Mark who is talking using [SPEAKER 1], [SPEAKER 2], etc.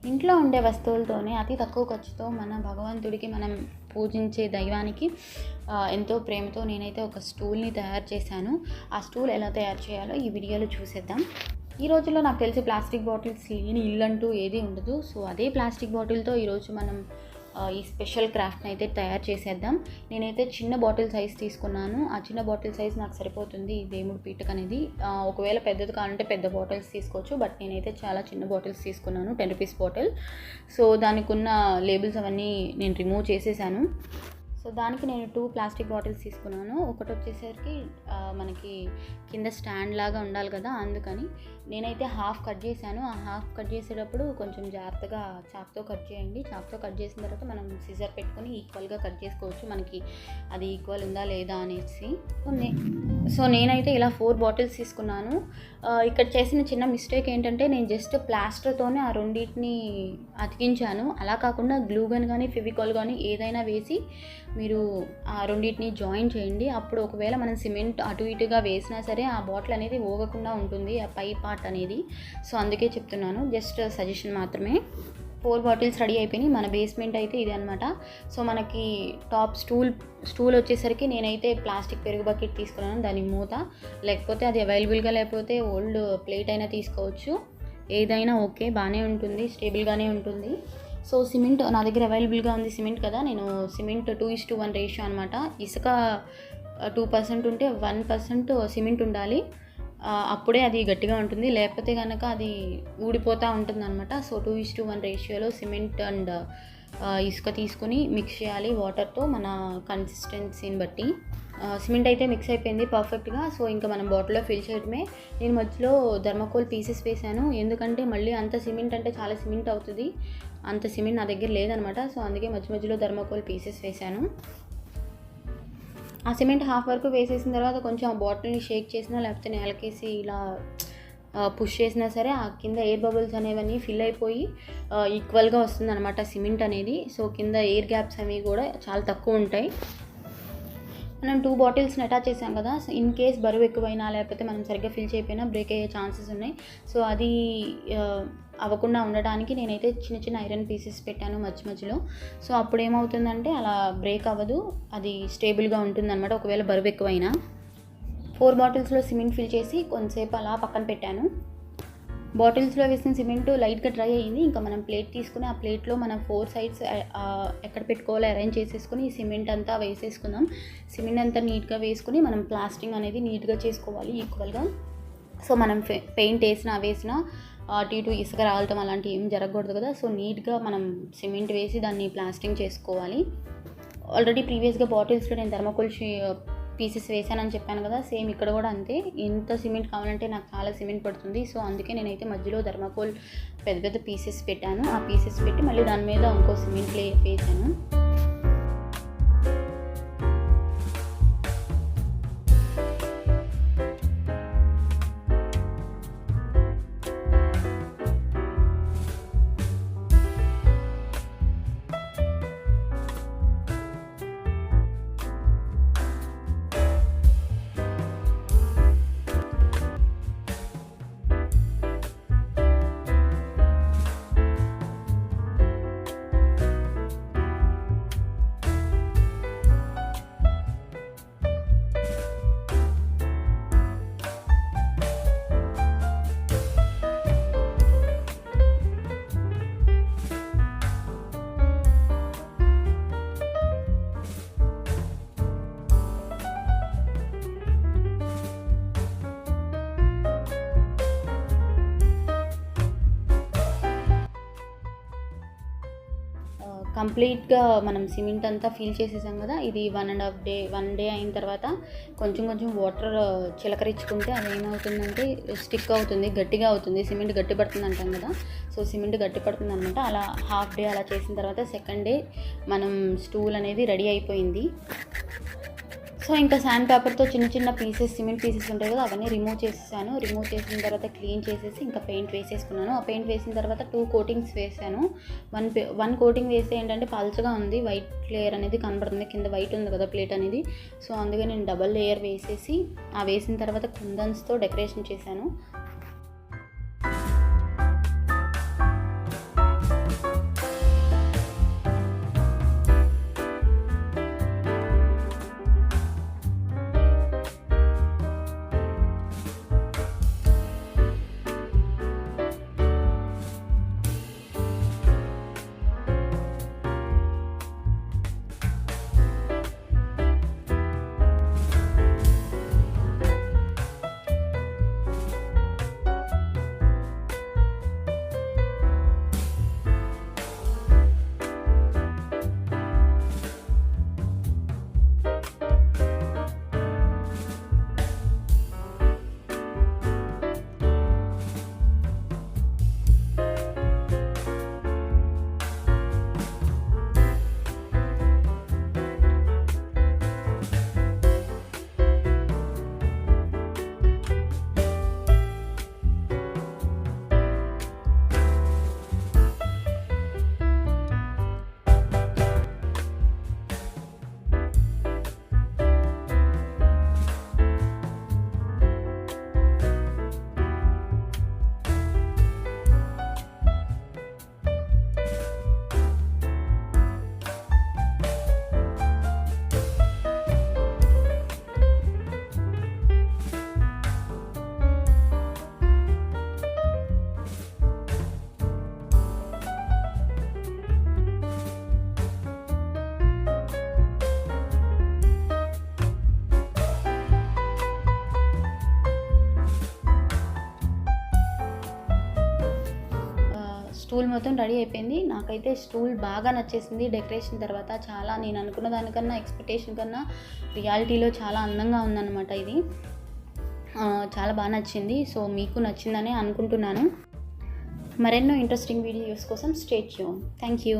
[SPEAKER 1] ఇంట్లో ఉండే వస్తువులతోనే అతి తక్కువ ఖర్చుతో మన భగవంతుడికి మనం పూజించే దైవానికి ఎంతో ప్రేమతో నేనైతే ఒక స్టూల్ని తయారు చేశాను. ఆ స్టూల్ ఎలా తయారు చేయాలో ఈ వీడియోలో చూసేద్దాం. ఈ రోజుల్లో నాకు తెలిసి ప్లాస్టిక్ బాటిల్స్ లేని ఇల్లు అంటూ ఏది ఉండదు. సో అదే ప్లాస్టిక్ బాటిల్తో ఈరోజు మనం ఈ స్పెషల్ క్రాఫ్ట్ని అయితే తయారు చేసేద్దాం. నేనైతే చిన్న బాటిల్ సైజ్ తీసుకున్నాను. ఆ చిన్న బాటిల్ సైజ్ నాకు సరిపోతుంది ఈ దేవుడి పీటక అనేది. ఒకవేళ పెద్దది కావాలంటే పెద్ద బాటిల్స్ తీసుకోవచ్చు, బట్ నేనైతే చాలా చిన్న బాటిల్స్ తీసుకున్నాను, 10 రూపీస్ బాటిల్. సో దానికి ఉన్న లేబుల్స్ అవన్నీ నేను రిమూవ్ చేసేసాను. సో దానికి నేను 2 ప్లాస్టిక్ బాటిల్స్ తీసుకున్నాను. ఒకటి వచ్చేసరికి మనకి కింద స్టాండ్ లాగా ఉండాలి కదా, అందుకని నేనైతే హాఫ్ కట్ చేశాను. ఆ హాఫ్ కట్ చేసేటప్పుడు కొంచెం జాగ్రత్తగా చాక్తో కట్ చేయండి. చాక్తో కట్ చేసిన తర్వాత మనం సిజర్ పెట్టుకొని ఈక్వల్గా కట్ చేసుకోవచ్చు, మనకి అది ఈక్వల్ ఉందా లేదా అనేసి. సో నేనైతే ఇలా 4 బాటిల్స్ తీసుకున్నాను. ఇక్కడ చేసిన చిన్న మిస్టేక్ ఏంటంటే నేను జస్ట్ ప్లాస్టర్తోనే ఆ రెండింటిని అతికించాను. అలా కాకుండా గ్లూ గన్ కానీ ఫెవికాల్ కానీ ఏదైనా వేసి మీరు ఆ రెండింటిని జాయిన్ చేయండి. అప్పుడు ఒకవేళ మనం సిమెంట్ అటు ఇటుగా వేసినా సరే ఆ బాటిల్ అనేది ఓగకుండా ఉంటుంది, ఆ పై పార్ట్ అనేది. సో అందుకే చెప్తున్నాను, జస్ట్ సజెషన్ మాత్రమే. 4 బాటిల్స్ రెడీ అయిపోయినాయి. మన బేస్మెంట్ అయితే ఇది అనమాట. సో మనకి టాప్ స్టూల్ వచ్చేసరికి నేనైతే ప్లాస్టిక్ పెరుగు బకెట్ తీసుకున్నాను, దాని మూత. లేకపోతే అది అవైలబుల్గా లేకపోతే ఓల్డ్ ప్లేట్ అయినా తీసుకోవచ్చు, ఏదైనా ఓకే, బాగానే ఉంటుంది, స్టేబుల్గానే ఉంటుంది. సో సిమెంట్ నా దగ్గర అవైలబుల్గా ఉంది, సిమెంట్ కదా, నేను సిమెంట్ 2:1 రేషియో అనమాట. ఇసుక 2% ఉంటే 1% సిమెంట్ ఉండాలి, అప్పుడే అది గట్టిగా ఉంటుంది, లేకపోతే కనుక అది ఊడిపోతూ ఉంటుంది అనమాట. సో 2:1 రేషియోలో సిమెంట్ అండ్ ఇసుక తీసుకుని మిక్స్ చేయాలి వాటర్తో, మన కన్సిస్టెన్సీని బట్టి. సిమెంట్ అయితే మిక్స్ అయిపోయింది పర్ఫెక్ట్గా. సో ఇంకా మనం బాటిల్లో ఫిల్ చేయడమే. నేను మధ్యలో థర్మాకోల్ పీసెస్ వేసాను, ఎందుకంటే మళ్ళీ అంత సిమెంట్ అంటే చాలా సిమెంట్ అవుతుంది, అంత సిమెంట్ నా దగ్గర లేదనమాట. సో అందుకే మధ్యలో థర్మాకోల్ పీసెస్ వేసాను. ఆ సిమెంట్ హాఫ్ వరకు వేసేసిన తర్వాత కొంచెం ఆ బాటిల్ని షేక్ చేసినా లేకపోతే నేలకేసి ఇలా పుష్ చేసినా సరే ఆ కింద ఎయిర్ బబుల్స్ అనేవన్నీ ఫిల్ అయిపోయి ఈక్వల్గా వస్తుంది అనమాట సిమెంట్ అనేది. సో కింద ఎయిర్ గ్యాప్స్ అవి కూడా చాలా తక్కువ ఉంటాయి. మనం 2 బాటిల్స్ని అటాచ్ చేసాం కదా, సో ఇన్ కేస్ బరువు ఎక్కువైనా లేకపోతే మనం సరిగ్గా ఫిల్ చేయకపోయినా బ్రేక్ అయ్యే ఛాన్సెస్ ఉన్నాయి. సో అది అవ్వకుండా ఉండడానికి నేనైతే చిన్న ఐరన్ పీసెస్ పెట్టాను మధ్యలో. సో అప్పుడు ఏమవుతుందంటే అలా బ్రేక్ అవ్వదు, అది స్టేబుల్గా ఉంటుందన్నమాట ఒకవేళ బరువు ఎక్కువైనా. 4 బాటిల్స్లో సిమెంట్ ఫిల్ చేసి కొంతసేపు అలా పక్కన పెట్టాను. బాటిల్స్లో వేసిన సిమెంట్ లైట్గా డ్రై అయ్యింది. ఇంకా మనం ప్లేట్ తీసుకుని ఆ ప్లేట్లో మనం 4 సైడ్స్ ఎక్కడ పెట్టుకోవాలో అరేంజ్ చేసేసుకుని ఈ సిమెంట్ అంతా వేసేసుకుందాం. సిమెంట్ అంతా నీట్గా వేసుకుని మనం ప్లాస్టింగ్ అనేది నీట్గా చేసుకోవాలి ఈక్వల్గా. సో మనం పెయింట్ వేసినా అటు ఇటు ఇసుక రావటం అలాంటివి ఏం జరగకూడదు కదా. సో నీట్గా మనం సిమెంట్ వేసి దాన్ని ప్లాస్టింగ్ చేసుకోవాలి. ఆల్రెడీ ప్రీవియస్గా బాటిల్స్లో నేను థర్మాకోల్ పీసెస్ వేసానని చెప్పాను కదా, సేమ్ ఇక్కడ కూడా అంతే. ఎంత సిమెంట్ కావాలంటే నాకు చాలా సిమెంట్ పడుతుంది. సో అందుకే నేనైతే మధ్యలో థర్మాకోల్ పెద్ద పీసెస్ పెట్టాను. ఆ పీసెస్ పెట్టి మళ్ళీ దాని మీద ఇంకో సిమెంట్ లేయర్ వేసాను. కంప్లీట్గా మనం సిమెంట్ అంతా ఫిల్ చేసేసాం కదా. ఇది 1 డే అయిన తర్వాత కొంచెం వాటర్ చిలకరించుకుంటే అది ఏమవుతుందంటే స్టిక్ అవుతుంది, గట్టిగా అవుతుంది, సిమెంట్ గట్టి పడుతుంది అంటాం కదా. సో సిమెంట్ గట్టి పడుతుంది అనమాట. అలా హాఫ్ డే అలా చేసిన తర్వాత సెకండ్ డే మనం స్టూల్ అనేది రెడీ అయిపోయింది. సో ఇంకా శాండ్ పేపర్తో చిన్న పీసెస్ సిమెంట్ పీసెస్ ఉంటాయి కదా, అవన్నీ రిమూవ్ చేసేసాను. రిమూవ్ చేసిన తర్వాత క్లీన్ చేసేసి ఇంకా పెయింట్ వేసేసుకున్నాను. ఆ పెయింట్ వేసిన తర్వాత 2 కోటింగ్స్ వేసాను. 1 కోటింగ్ వేస్తే ఏంటంటే పల్చగా ఉంది, వైట్ లేయర్ అనేది కనబడుతుంది, కింద వైట్ ఉంది కదా ప్లేట్ అనేది. సో అందుకే నేను డబల్ లేయర్ వేసేసి ఆ వేసిన తర్వాత కుందన్స్తో డెకరేషన్ చేశాను. స్టూల్ మొత్తం రెడీ అయిపోయింది. నాకైతే స్టూల్ బాగా నచ్చేసింది డెకరేషన్ తర్వాత. చాలా నేను అనుకున్న దానికన్నా, ఎక్స్పెక్టేషన్ కన్నా రియాలిటీలో చాలా అందంగా ఉందన్నమాట. ఇది చాలా బాగా నచ్చింది. సో మీకు నచ్చిందని అనుకుంటున్నాను. మరెన్నో ఇంట్రెస్టింగ్ వీడియోస్ కోసం స్టే ట్యూన్. Thank you.